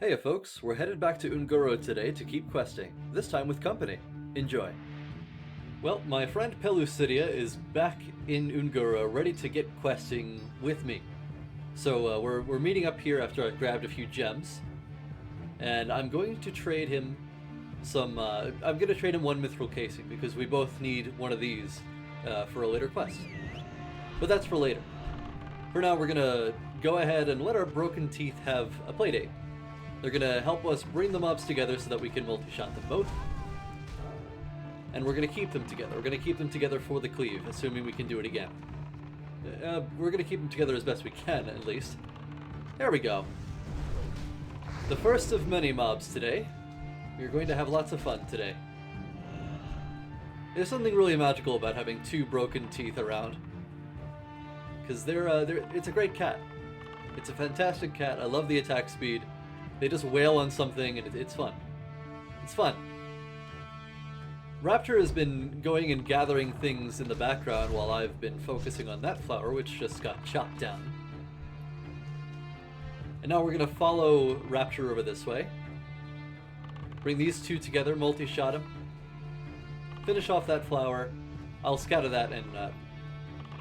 Hey folks, we're headed back to Un'Goro today to keep questing, this time with company. Enjoy. Well, my friend Pellucidia is back in Un'Goro, ready to get questing with me. So we're meeting up here after I've grabbed a few gems, and I'm going to trade him some, I'm going to trade him one mithril casing, because we both need one of these for a later quest. But that's for later. For now, we're going to go ahead and let our broken teeth have a playdate. They're going to help us bring the mobs together so that we can multi-shot them both. And we're going to keep them together. We're going to keep them together for the cleave, assuming we can do it again. We're going to keep them together as best we can, at least. There we go. The first of many mobs today. We're going to have lots of fun today. There's something really magical about having two broken teeth around. Because it's a great cat. It's a fantastic cat. I love the attack speed. They just wail on something, and it's fun. It's fun. Raptor has been going and gathering things in the background while I've been focusing on that flower, which just got chopped down. And now we're going to follow Raptor over this way. Bring these two together, multi-shot him. Finish off that flower. I'll scatter that, and,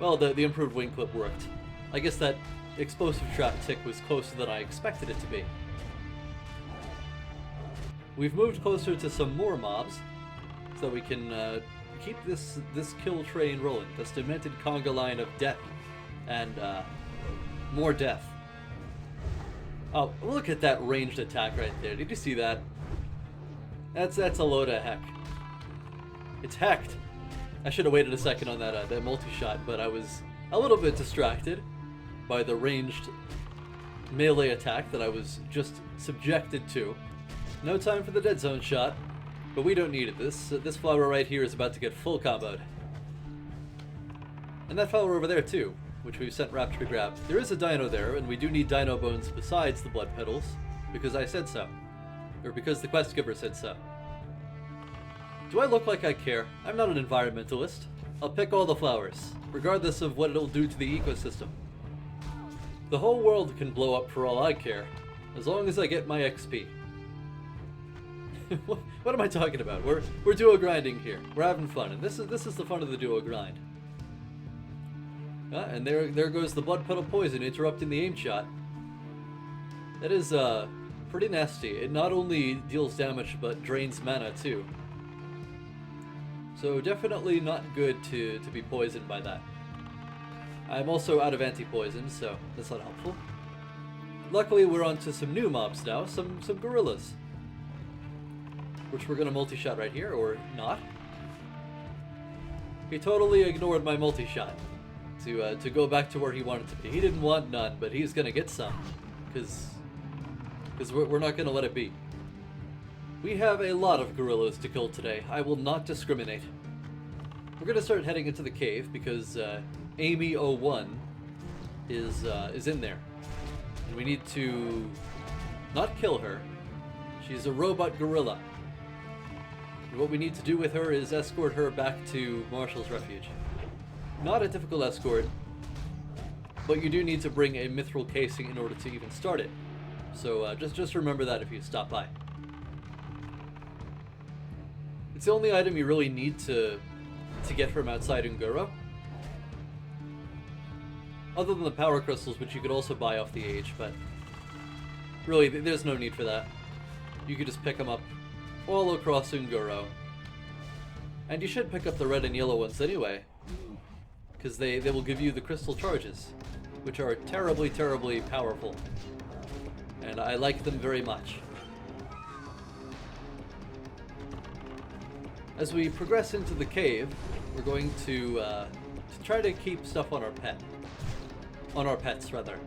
well, the improved wing clip worked. I guess that explosive trap tick was closer than I expected it to be. We've moved closer to some more mobs, so that we can keep this kill train rolling. This demented conga line of death, and more death. Oh, look at that ranged attack right there. Did you see that? That's a load of heck. It's hecked. I should have waited a second on that multi-shot, but I was a little bit distracted by the ranged melee attack that I was just subjected to. No time for the dead zone shot, but we don't need it. This flower right here is about to get full comboed. And that flower over there too, which we've sent Raptor to grab. There is a dino there, and we do need dino bones besides the blood petals, because I said so. Or because the quest giver said so. Do I look like I care? I'm not an environmentalist. I'll pick all the flowers, regardless of what it'll do to the ecosystem. The whole world can blow up for all I care, as long as I get my XP. What am I talking about? We're duo grinding here. We're having fun, and this is the fun of the duo grind. And there goes the blood petal poison interrupting the aim shot. That is pretty nasty. It not only deals damage but drains mana too. So definitely not good to be poisoned by that. I'm also out of anti-poison, so that's not helpful. Luckily, we're on to some new mobs now, some gorillas. Which we're gonna multi-shot right here, or not. He totally ignored my multi-shot to go back to where he wanted to be. He didn't want none, but he's gonna get some, because we're not gonna let it be. We have a lot of gorillas to kill today. I will not discriminate. We're gonna start heading into the cave because Amy01 is in there, and we need to not kill her. She's a robot gorilla. And what we need to do with her is escort her back to Marshall's Refuge. Not a difficult escort, but you do need to bring a mithril casing in order to even start it. So just remember that if you stop by. It's the only item you really need to get from outside Un'Goro. Other than the power crystals, which you could also buy off the age, but really there's no need for that. You could just pick them up all across Un'Goro. And you should pick up the red and yellow ones anyway, because they will give you the crystal charges, which are terribly, terribly powerful. And I like them very much. As we progress into the cave, we're going to try to keep stuff on our pets rather.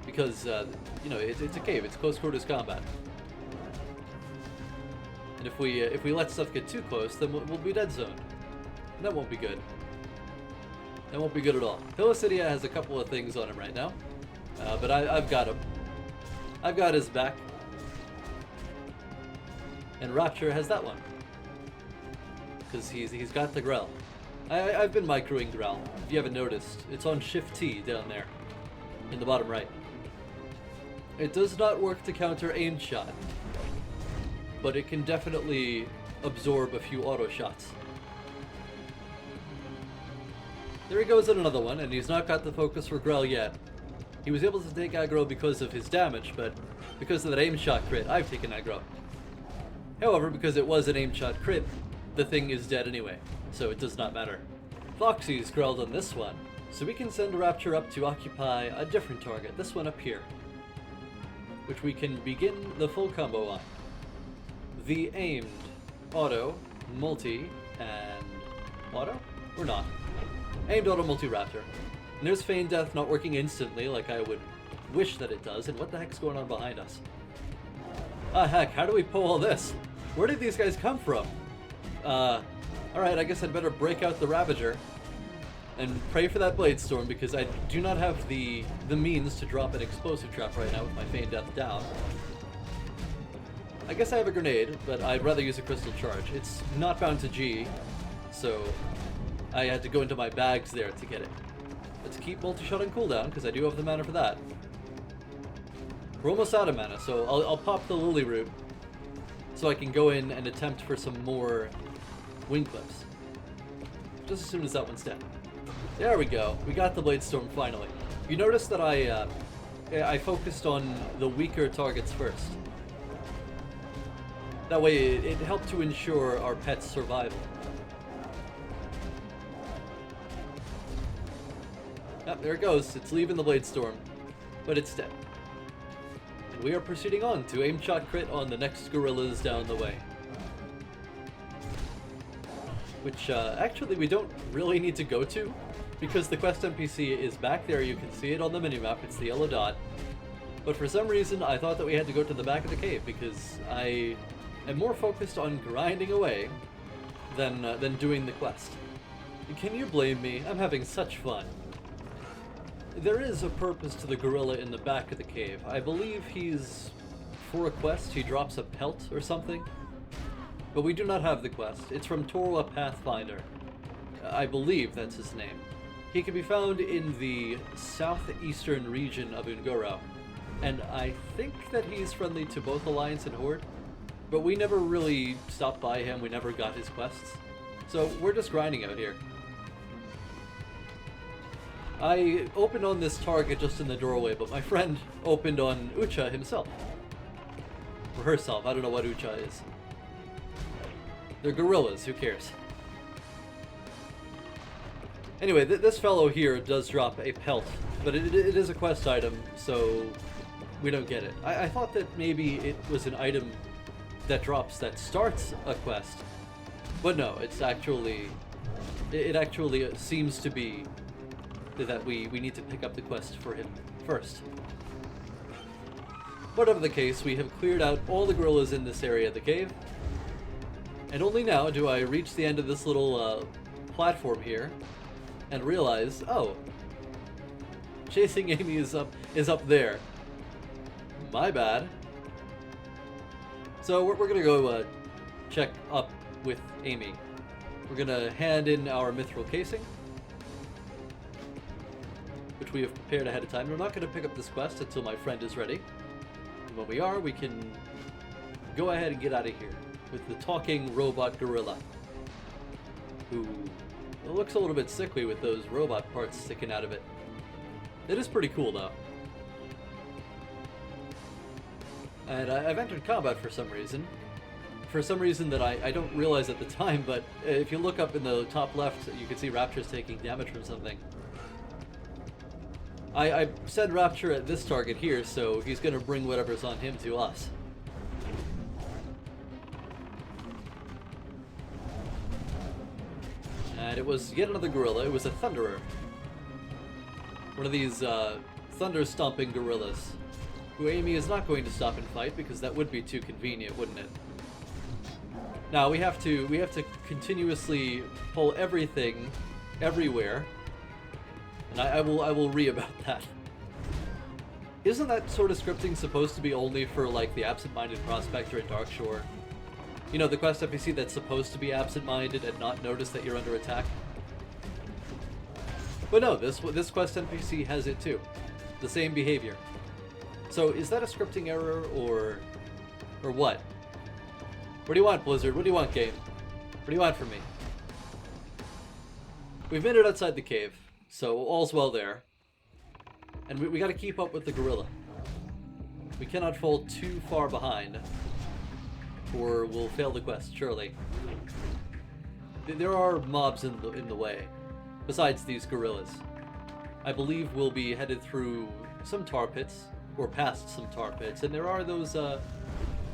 Because, you know, it's a cave, it's close quarters combat. And if we let stuff get too close, then we'll be dead zoned. And that won't be good. That won't be good at all. Pellucidia has a couple of things on him right now, but I've got him. I've got his back. And Rapture has that one. because he's got the Grell. I've been microing Grell. If you haven't noticed, it's on Shift T down there, in the bottom right. It does not work to counter aim shot, but it can definitely absorb a few auto shots. There he goes at another one, and he's not got the focus for Grell yet. He was able to take aggro because of his damage, but because of that aim shot crit, I've taken aggro. However, because it was an aim shot crit, the thing is dead anyway, so it does not matter. Foxy's Grelled on this one, so we can send Rapture up to occupy a different target, this one up here, which we can begin the full combo on. The aimed, auto, multi, and auto? Or not. Aimed auto multi-raptor. And there's Feign Death not working instantly like I would wish that it does, and what the heck's going on behind us? Ah heck, how do we pull all this? Where did these guys come from? Alright, I guess I'd better break out the Ravager and pray for that Blade Storm, because I do not have the means to drop an explosive trap right now with my Feign Death down. I guess I have a grenade, but I'd rather use a Crystal Charge. It's not bound to G, so I had to go into my bags there to get it. Let's keep multi-shot on cooldown, because I do have the mana for that. We're almost out of mana, so I'll pop the Lily Root so I can go in and attempt for some more wing clips. Just as soon as that one's dead. There we go. We got the Blade Storm finally. You notice that I focused on the weaker targets first. That way it helped to ensure our pet's survival. Oh, there it goes. It's leaving the Blade Storm, but it's dead. And we are proceeding on to aim shot crit on the next gorillas down the way. Which, actually we don't really need to go to, because the quest NPC is back there. You can see it on the minimap. It's the yellow dot. But for some reason, I thought that we had to go to the back of the cave, because I am more focused on grinding away than doing the quest. Can you blame me? I'm having such fun. There is a purpose to the gorilla in the back of the cave. I believe he's, for a quest, he drops a pelt or something. But we do not have the quest. It's from Torwa Pathfinder. I believe that's his name. He can be found in the southeastern region of Un'Goro, and I think that he's friendly to both Alliance and Horde, but we never really stopped by him, we never got his quests, so we're just grinding out here. I opened on this target just in the doorway, but my friend opened on Ucha himself. Or herself, I don't know what Ucha is. They're gorillas, who cares? Anyway, this fellow here does drop a pelt, but it is a quest item, so we don't get it. I thought that maybe it was an item that drops that starts a quest, but no, it's actually... It actually seems to be that we need to pick up the quest for him first. Whatever the case, we have cleared out all the gorillas in this area of the cave, and only now do I reach the end of this little platform here and realize, oh, chasing Amy is up there. My bad. So we're gonna go check up with Amy. We're gonna hand in our mithril casing, which we have prepared ahead of time. We're not gonna pick up this quest until my friend is ready. And when we are, we can go ahead and get out of here with the talking robot gorilla, who looks a little bit sickly with those robot parts sticking out of it. It is pretty cool, though. And I've entered combat for some reason. For some reason that I don't realize at the time, but if you look up in the top left, you can see Rapture's taking damage from something. I send Rapture at this target here, so he's going to bring whatever's on him to us. And it was yet another gorilla. It was a Thunderer. One of these thunder-stomping gorillas, who Amy is not going to stop and fight, because that would be too convenient, wouldn't it? Now we have to continuously pull everything, everywhere, and I will read about that. Isn't that sort of scripting supposed to be only for like the absent-minded prospector at Darkshore? You know, the quest NPC that's supposed to be absent-minded and not notice that you're under attack. But no, this quest NPC has it too. The same behavior. So is that a scripting error or what? What do you want, Blizzard? What do you want, game? What do you want from me? We've made it outside the cave, so all's well there. And we gotta keep up with the gorilla. We cannot fall too far behind, or we'll fail the quest, surely. There are mobs in the way, besides these gorillas. I believe we'll be headed through some tar pits, or past some tar pits, and there are those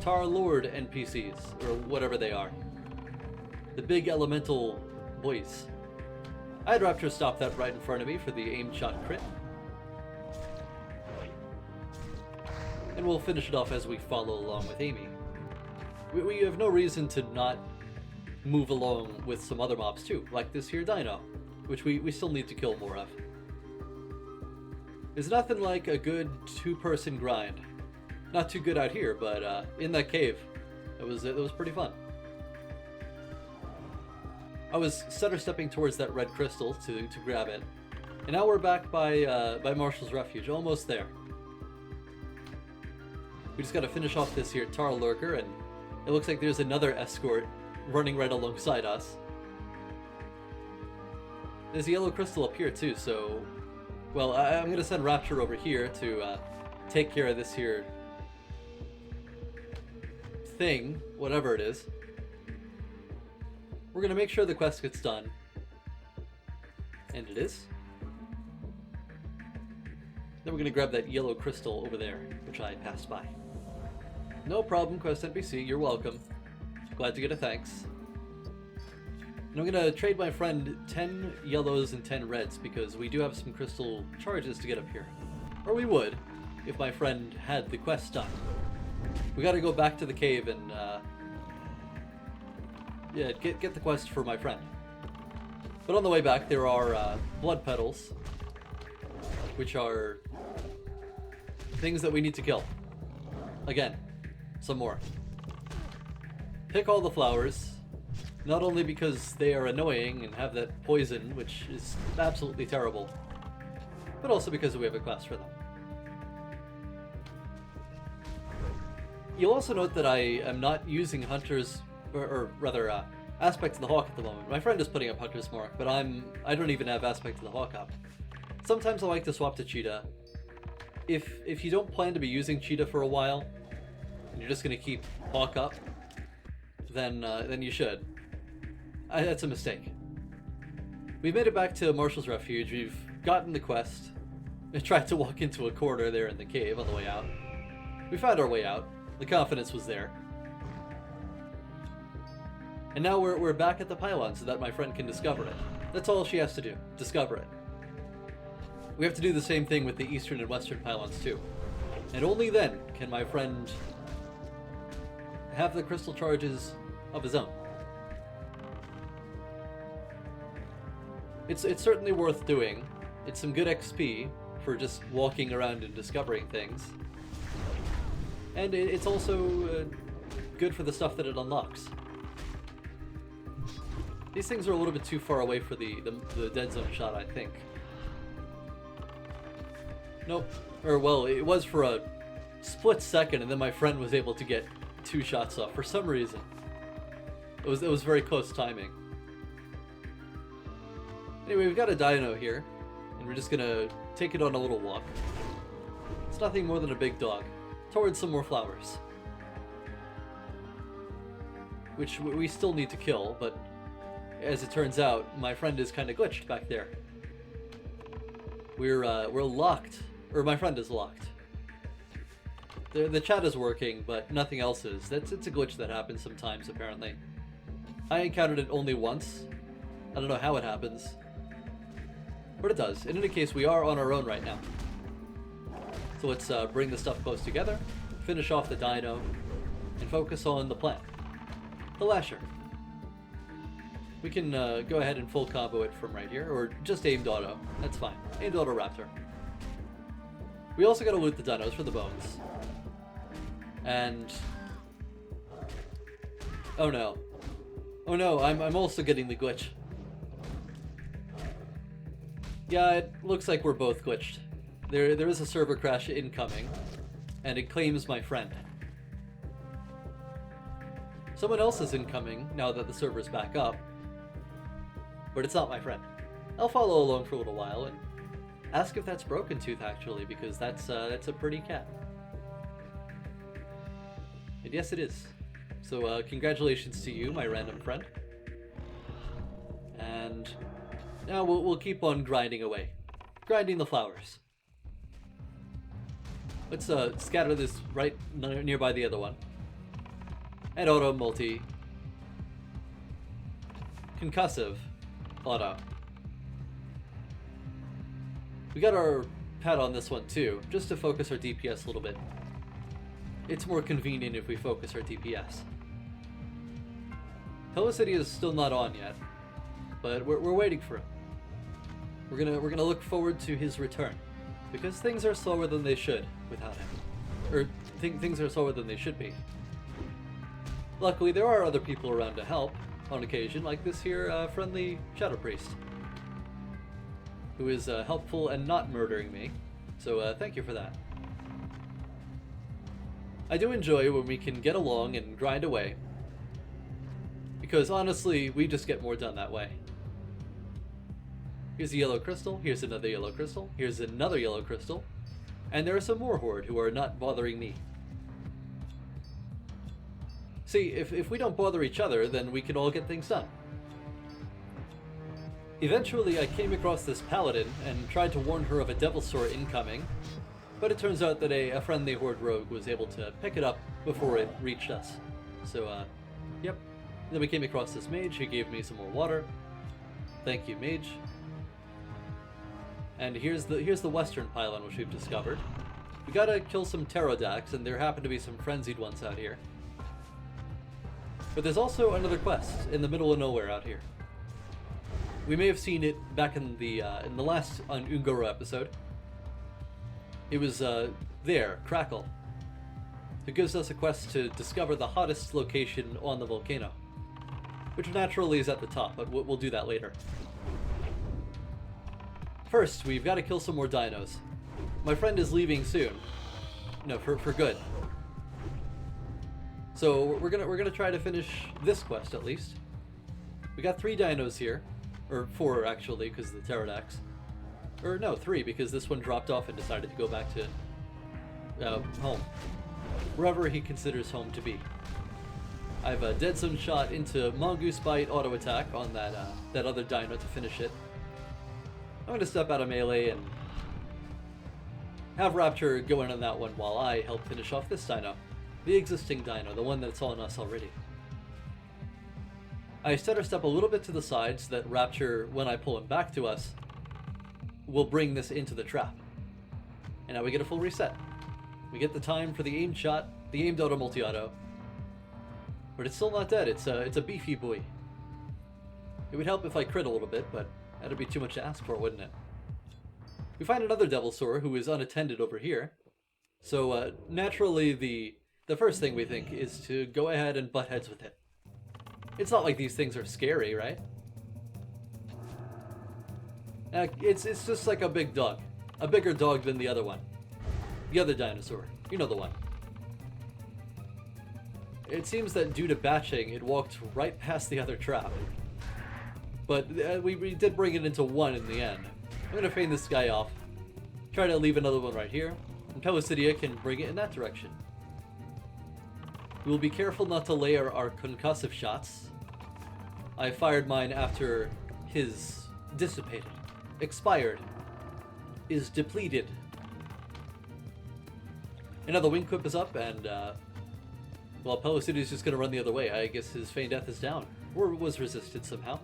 Tar Lord NPCs, or whatever they are. The big elemental boys. I had Rapture stop that right in front of me for the aim shot crit. And we'll finish it off as we follow along with Amy. We have no reason to not move along with some other mobs too, like this here dino, which we still need to kill more of. There's nothing like a good two-person grind. Not too good out here, but in that cave, it was pretty fun. I was center stepping towards that red crystal to grab it, and now we're back by Marshall's Refuge, almost there. We just gotta finish off this here tar lurker, and it looks like there's another escort running right alongside us. There's a yellow crystal up here too, so... Well, I'm gonna send Rapture over here to take care of this here thing, whatever it is. We're gonna make sure the quest gets done. And it is. Then we're gonna grab that yellow crystal over there, which I passed by. No problem, quest NPC, you're welcome. Glad to get a thanks. And I'm gonna trade my friend 10 yellows and 10 reds because we do have some crystal charges to get up here. Or we would, if my friend had the quest done. We gotta go back to the cave and, yeah, get the quest for my friend. But on the way back, there are blood petals, which are things that we need to kill. Again, some more. Pick all the flowers, not only because they are annoying and have that poison, which is absolutely terrible, but also because we have a quest for them. You'll also note that I am not using Hunter's, or rather, Aspect of the Hawk at the moment. My friend is putting up Hunter's Mark, but I don't even have Aspect of the Hawk up. Sometimes I like to swap to Cheetah. If you don't plan to be using Cheetah for a while, and you're just gonna keep Hawk up, then you should. That's a mistake. We've made it back to Marshall's Refuge. We've gotten the quest. I tried to walk into a corner there in the cave on the way out. We found our way out. The confidence was there. And now we're back at the pylon so that my friend can discover it. That's all she has to do. Discover it. We have to do the same thing with the eastern and western pylons too. And only then can my friend have the crystal charges of his own. It's certainly worth doing. It's some good XP for just walking around and discovering things. And it's also good for the stuff that it unlocks. These things are a little bit too far away for the dead zone shot, I think. Nope. Or, well, it was for a split second, and then my friend was able to get 2 shots off for some reason. It was very close timing. Anyway, we've got a dino here, and we're just gonna take it on a little walk. It's nothing more than a big dog, towards some more flowers. Which we still need to kill, but as it turns out, my friend is kind of glitched back there. We're locked, or my friend is locked. The chat is working, but nothing else is. It's a glitch that happens sometimes, apparently. I encountered it only once. I don't know how it happens. But it does. In any case, we are on our own right now. So let's bring the stuff close together, finish off the dino, and focus on the plant. The lasher. We can go ahead and full combo it from right here, or just aimed auto. That's fine. Aimed auto raptor. We also gotta loot the dinos for the bones. And Oh no. Oh no, I'm also getting the glitch. Yeah, it looks like we're both glitched. There is a server crash incoming, and it claims my friend. Someone else is incoming now that the server's back up, but it's not my friend. I'll follow along for a little while and ask if that's Broken Tooth actually, because that's a pretty cat. And yes, it is. So congratulations to you, my random friend. And now we'll keep on grinding away, grinding the flowers. Let's scatter this right nearby the other one. And auto multi. Concussive auto. We got our pad on this one too, just to focus our DPS a little bit. It's more convenient if we focus our DPS. Pellucidia is still not on yet, but we're waiting for him. We're gonna look forward to his return, because things are slower than they should without him, or things are slower than they should be. Luckily, there are other people around to help on occasion, like this here friendly Shadow Priest, who is helpful and not murdering me. So thank you for that. I do enjoy when we can get along and grind away, because honestly, we just get more done that way. Here's a yellow crystal, here's another yellow crystal, here's another yellow crystal, and there are some more horde who are not bothering me. See, if we don't bother each other, then we can all get things done. Eventually, I came across this paladin and tried to warn her of a devilsaur incoming, but it turns out that a friendly horde rogue was able to pick it up before it reached us. So, yep. Then we came across this mage who gave me some more water. Thank you, mage. And here's the western pylon which we've discovered. We gotta kill some pterrodax, and there happen to be some frenzied ones out here. But there's also another quest in the middle of nowhere out here. We may have seen it back in the last Ungoro episode. It was there, Crackle, who gives us a quest to discover the hottest location on the volcano, which naturally is at the top, but we'll do that later. First, we've got to kill some more dinos. My friend is leaving soon. No, for good. So we're gonna try to finish this quest at least. We got 3 dinos here, or 4 actually, because of the pterrodax. Or no, 3, because this one dropped off and decided to go back to home, wherever he considers home to be. I've a dead zone shot into mongoose bite auto attack on that other dino to finish it. I'm gonna step out of melee and have Rapture go in on that one while I help finish off this dino. The existing dino, the one that's on us already. I stutter step a little bit to the side so that Rapture, when I pull him back to us, will bring this into the trap. And now we get a full reset. We get the time for the aimed shot, the aimed auto multi-auto. But it's still not dead, it's a beefy boy. It would help if I crit a little bit, but that'd be too much to ask for, wouldn't it? We find another devilsaur who is unattended over here. So naturally the first thing we think is to go ahead and butt heads with it. It's not like these things are scary, right? It's just like a big dog. A bigger dog than the other one. The other dinosaur. You know the one. It seems that due to batching, it walked right past the other trap. But we did bring it into one in the end. I'm going to feign this guy off. Try to leave another one right here. And Pellucidia can bring it in that direction. We will be careful not to layer our concussive shots. I fired mine after his dissipated, expired, is depleted. Another wing quip is up, and well, Pellucidia is just going to run the other way. I guess his feign death is down, or was resisted somehow.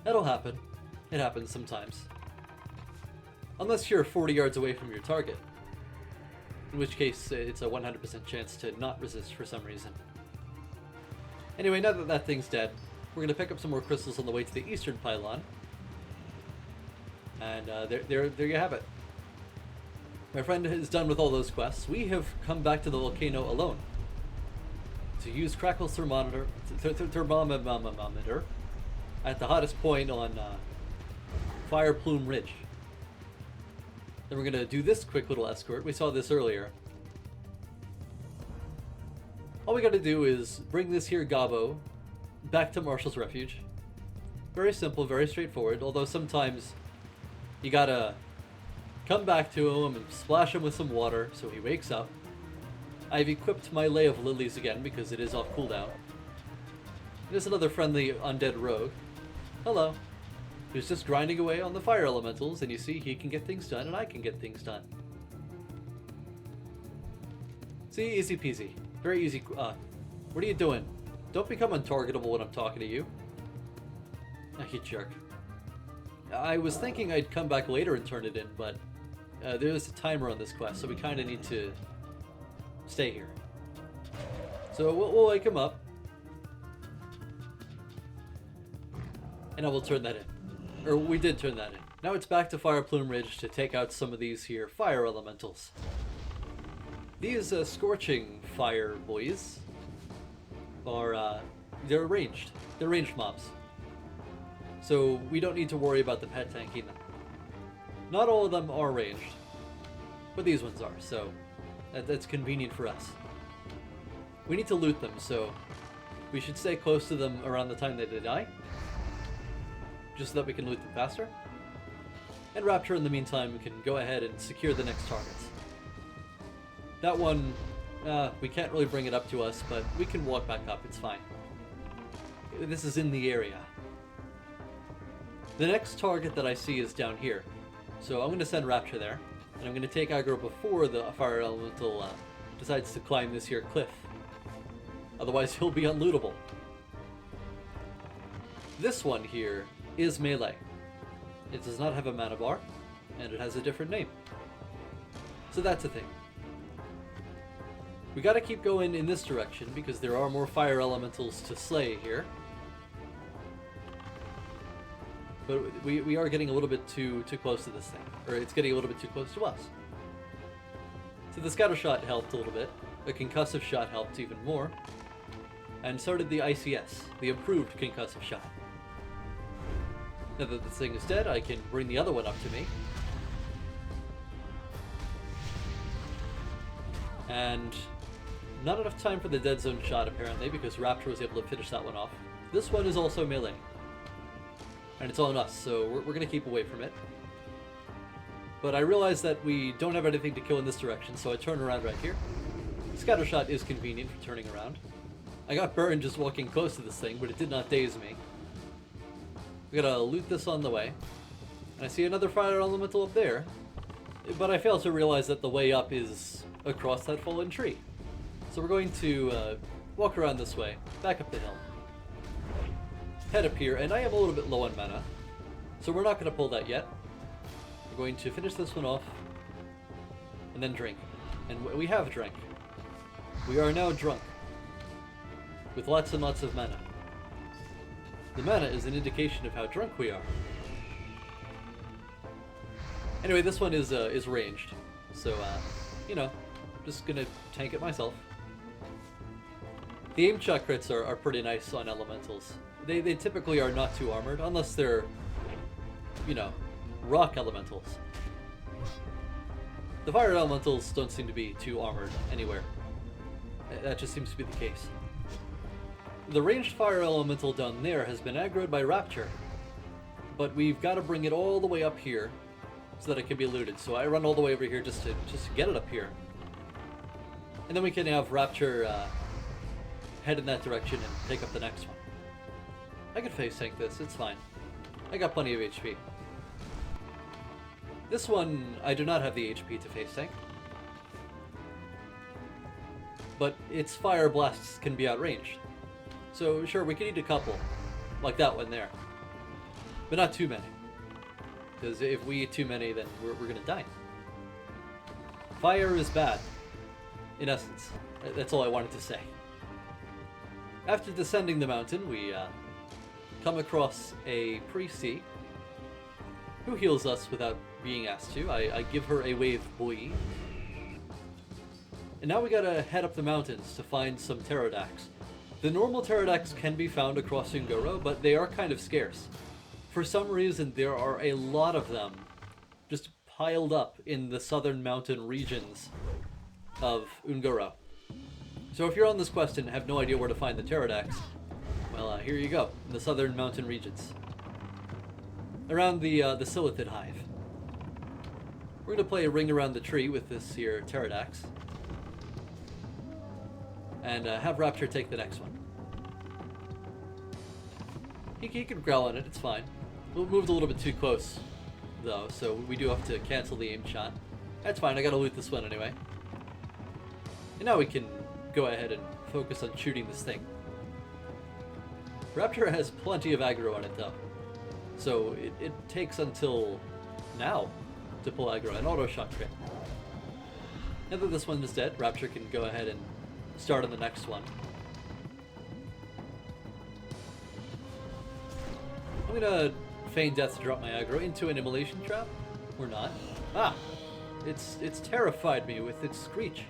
That'll happen. It happens sometimes. Unless you're 40 yards away from your target. In which case, it's a 100% chance to not resist for some reason. Anyway, now that that thing's dead, we're going to pick up some more crystals on the way to the eastern pylon. And there you have it. My friend is done with all those quests. We have come back to the volcano alone. to use Crackle's thermometer at the hottest point on Fire Plume Ridge. Then we're going to do this quick little escort. We saw this earlier. All we got to do is bring this here gobbo back to Marshall's Refuge. Very simple, very straightforward, although sometimes you gotta come back to him and splash him with some water so he wakes up. I've equipped my Lay of Lilies again because it is off cooldown. There's another friendly undead rogue. Hello. Who's just grinding away on the fire elementals, and you see he can get things done and I can get things done. See, easy peasy. Very easy. What are you doing? Don't become untargetable when I'm talking to you. Ah, you jerk. I was thinking I'd come back later and turn it in, but there's a timer on this quest, so we kind of need to stay here. So we'll wake him up. And I will turn that in. Or we did turn that in. Now it's back to Fire Plume Ridge to take out some of these here fire elementals. These scorching fire boys are, they're ranged. They're ranged mobs. So we don't need to worry about the pet tanking them. Not all of them are ranged, but these ones are, so that's convenient for us. We need to loot them, so we should stay close to them around the time that they die, just so that we can loot them faster. And Rapture, in the meantime, can go ahead and secure the next targets. That one, we can't really bring it up to us, but we can walk back up, it's fine. This is in the area. The next target that I see is down here. So I'm going to send Rapture there, and I'm going to take aggro before the fire elemental decides to climb this here cliff. Otherwise he'll be unlootable. This one here is melee. It does not have a mana bar, and it has a different name. So that's a thing. We gotta keep going in this direction because there are more fire elementals to slay here. But we are getting a little bit too close to this thing. Or it's getting a little bit too close to us. So the scatter shot helped a little bit. The concussive shot helped even more. And so did the ICS, the improved concussive shot. Now that this thing is dead, I can bring the other one up to me. And not enough time for the dead zone shot apparently, because Rapture was able to finish that one off. This one is also melee. And it's on us, so we're going to keep away from it. But I realize that we don't have anything to kill in this direction, so I turn around right here. Scatter shot is convenient for turning around. I got burned just walking close to this thing, but it did not daze me. We gotta loot this on the way. And I see another fire elemental up there, but I fail to realize that the way up is across that fallen tree. So we're going to walk around this way, back up the hill. Head up here, and I am a little bit low on mana, so we're not going to pull that yet. We're going to finish this one off, and then drink. And we have drank. We are now drunk, with lots and lots of mana. The mana is an indication of how drunk we are. Anyway, this one is ranged, so, you know, just gonna tank it myself. The aim shot crits are pretty nice on elementals. They typically are not too armored, unless they're, you know, rock elementals. The fire elementals don't seem to be too armored anywhere. That just seems to be the case. The ranged fire elemental down there has been aggroed by Rapture, but we've got to bring it all the way up here so that it can be looted. So I run all the way over here just to get it up here. And then we can have Rapture head in that direction and take up the next one. I can face tank this, it's fine. I got plenty of HP. This one, I do not have the HP to face tank. But its fire blasts can be outranged. So sure, we can eat a couple, like that one there. But not too many. Because if we eat too many, then we're gonna die. Fire is bad, in essence. That's all I wanted to say. After descending the mountain, we come across a priestie who heals us without being asked to. I give her a waveBOYE. And now we gotta head up the mountains to find some pterrodax. The normal pterodax can be found across Un'Goro, but they are kind of scarce. For some reason, there are a lot of them just piled up in the southern mountain regions of Un'Goro. So if you're on this quest and have no idea where to find the pterodax, well, here you go, in the southern mountain regions. Around the Silithid hive. We're going to play a ring around the tree with this here pterodax. And have Rapture take the next one. He can growl on it, it's fine. We moved a little bit too close, though, so we do have to cancel the aim shot. That's fine, I gotta loot this one anyway. And now we can go ahead and focus on shooting this thing. Rapture has plenty of aggro on it, though. So it takes until now to pull aggro, an auto shot crit. Now that this one is dead, Rapture can go ahead and start on the next one. I'm gonna feign death to drop my aggro into an immolation trap, or not. Ah! It's terrified me with its screech.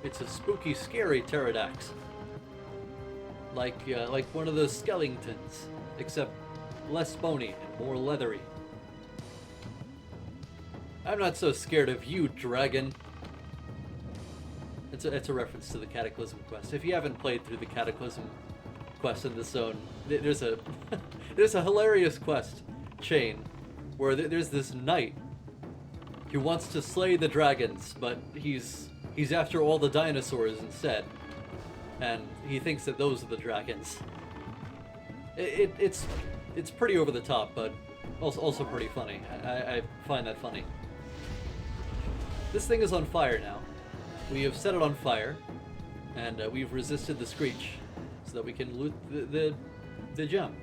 It's a spooky, scary pterodax. Like one of those skeletons, except less bony and more leathery. I'm not so scared of you, dragon. It's a reference to the Cataclysm quest. If you haven't played through the Cataclysm quest in this zone, there's a there's a hilarious quest chain where there's this knight who wants to slay the dragons, but he's after all the dinosaurs instead, and he thinks that those are the dragons. It's pretty over the top, but also pretty funny. I find that funny. This thing is on fire now. We have set it on fire, and we've resisted the screech so that we can loot the gem.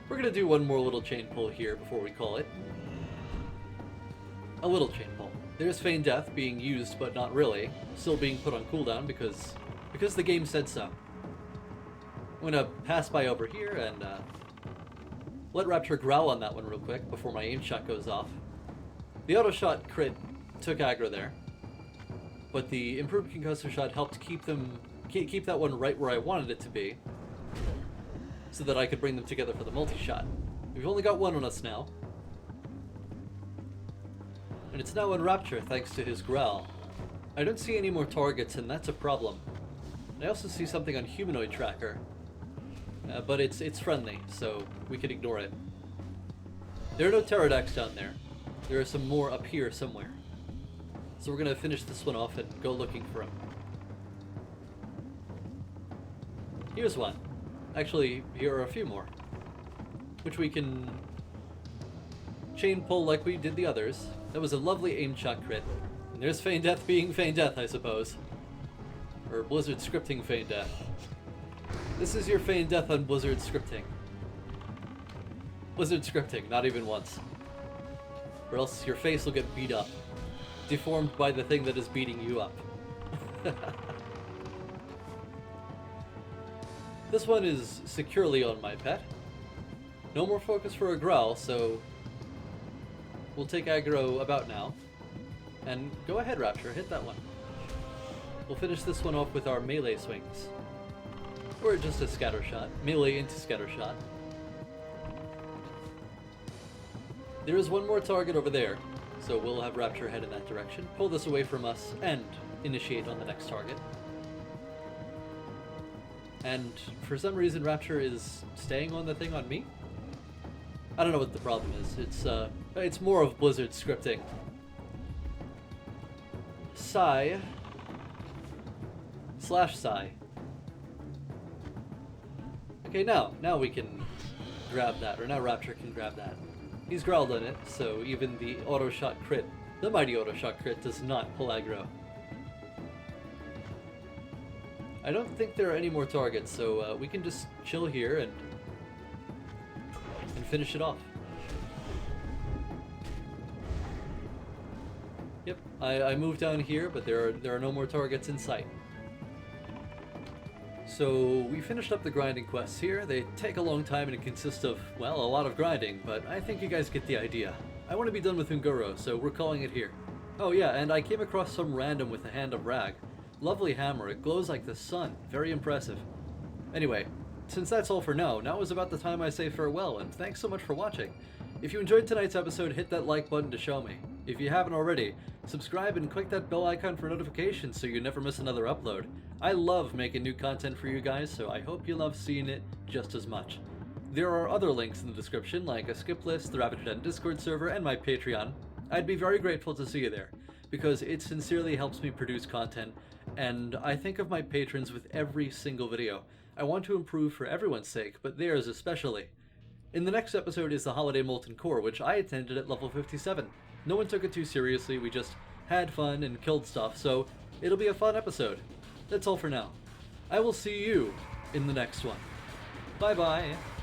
We're gonna do one more little chain pull here before we call it. A little chain pull. There's Feign Death being used, but not really. Still being put on cooldown because the game said so. I'm gonna pass by over here and let Rapture growl on that one real quick before my aim shot goes off. The auto shot crit took aggro there, but the improved concussive shot helped keep that one right where I wanted it to be, so that I could bring them together for the multi-shot. We've only got one on us now, and it's now on Rapture thanks to his growl. I don't see any more targets, and that's a problem. I also see something on Humanoid Tracker, but it's friendly, so we can ignore it. There are no pterodax down there. There are some more up here somewhere. So we're gonna finish this one off and go looking for him. Here's one. Actually, here are a few more, which we can chain pull like we did the others. That was a lovely aim shot crit. And there's Feign Death being Feign Death, I suppose. Or Blizzard scripting Feign Death. This is your Feign Death on Blizzard scripting. Blizzard scripting, not even once. Or else your face will get beat up. Deformed by the thing that is beating you up. This one is securely on my pet. No more focus for a growl, so we'll take aggro about now. And go ahead, Rapture, hit that one. We'll finish this one off with our melee swings. Or just a scatter shot. Melee into scatter shot. There is one more target over there, so we'll have Rapture head in that direction, pull this away from us, and initiate on the next target. And for some reason Rapture is staying on the thing on me? I don't know what the problem is. It's more of Blizzard scripting. Sigh. / sigh. Okay, now we can grab that, or now Rapture can grab that. He's growled on it, so even the auto shot crit, the mighty auto shot crit, does not pull aggro. I don't think there are any more targets, so we can just chill here and finish it off. Yep, I moved down here, but there are no more targets in sight. So we finished up the grinding quests here. They take a long time and consist of, well, a lot of grinding, but I think you guys get the idea. I want to be done with Un'Goro, so we're calling it here. Oh yeah, and I came across some random with a Hand of Rag. Lovely hammer, it glows like the sun, very impressive. Anyway, since that's all for now is about the time I say farewell, and thanks so much for watching. If you enjoyed tonight's episode, hit that like button to show me. If you haven't already, subscribe and click that bell icon for notifications so you never miss another upload. I love making new content for you guys, so I hope you love seeing it just as much. There are other links in the description, like a skip list, the Ravager Discord server, and my Patreon. I'd be very grateful to see you there, because it sincerely helps me produce content, and I think of my patrons with every single video. I want to improve for everyone's sake, but theirs especially. In the next episode is the Holiday Molten Core, which I attended at level 57. No one took it too seriously, we just had fun and killed stuff, so it'll be a fun episode. That's all for now. I will see you in the next one. Bye bye.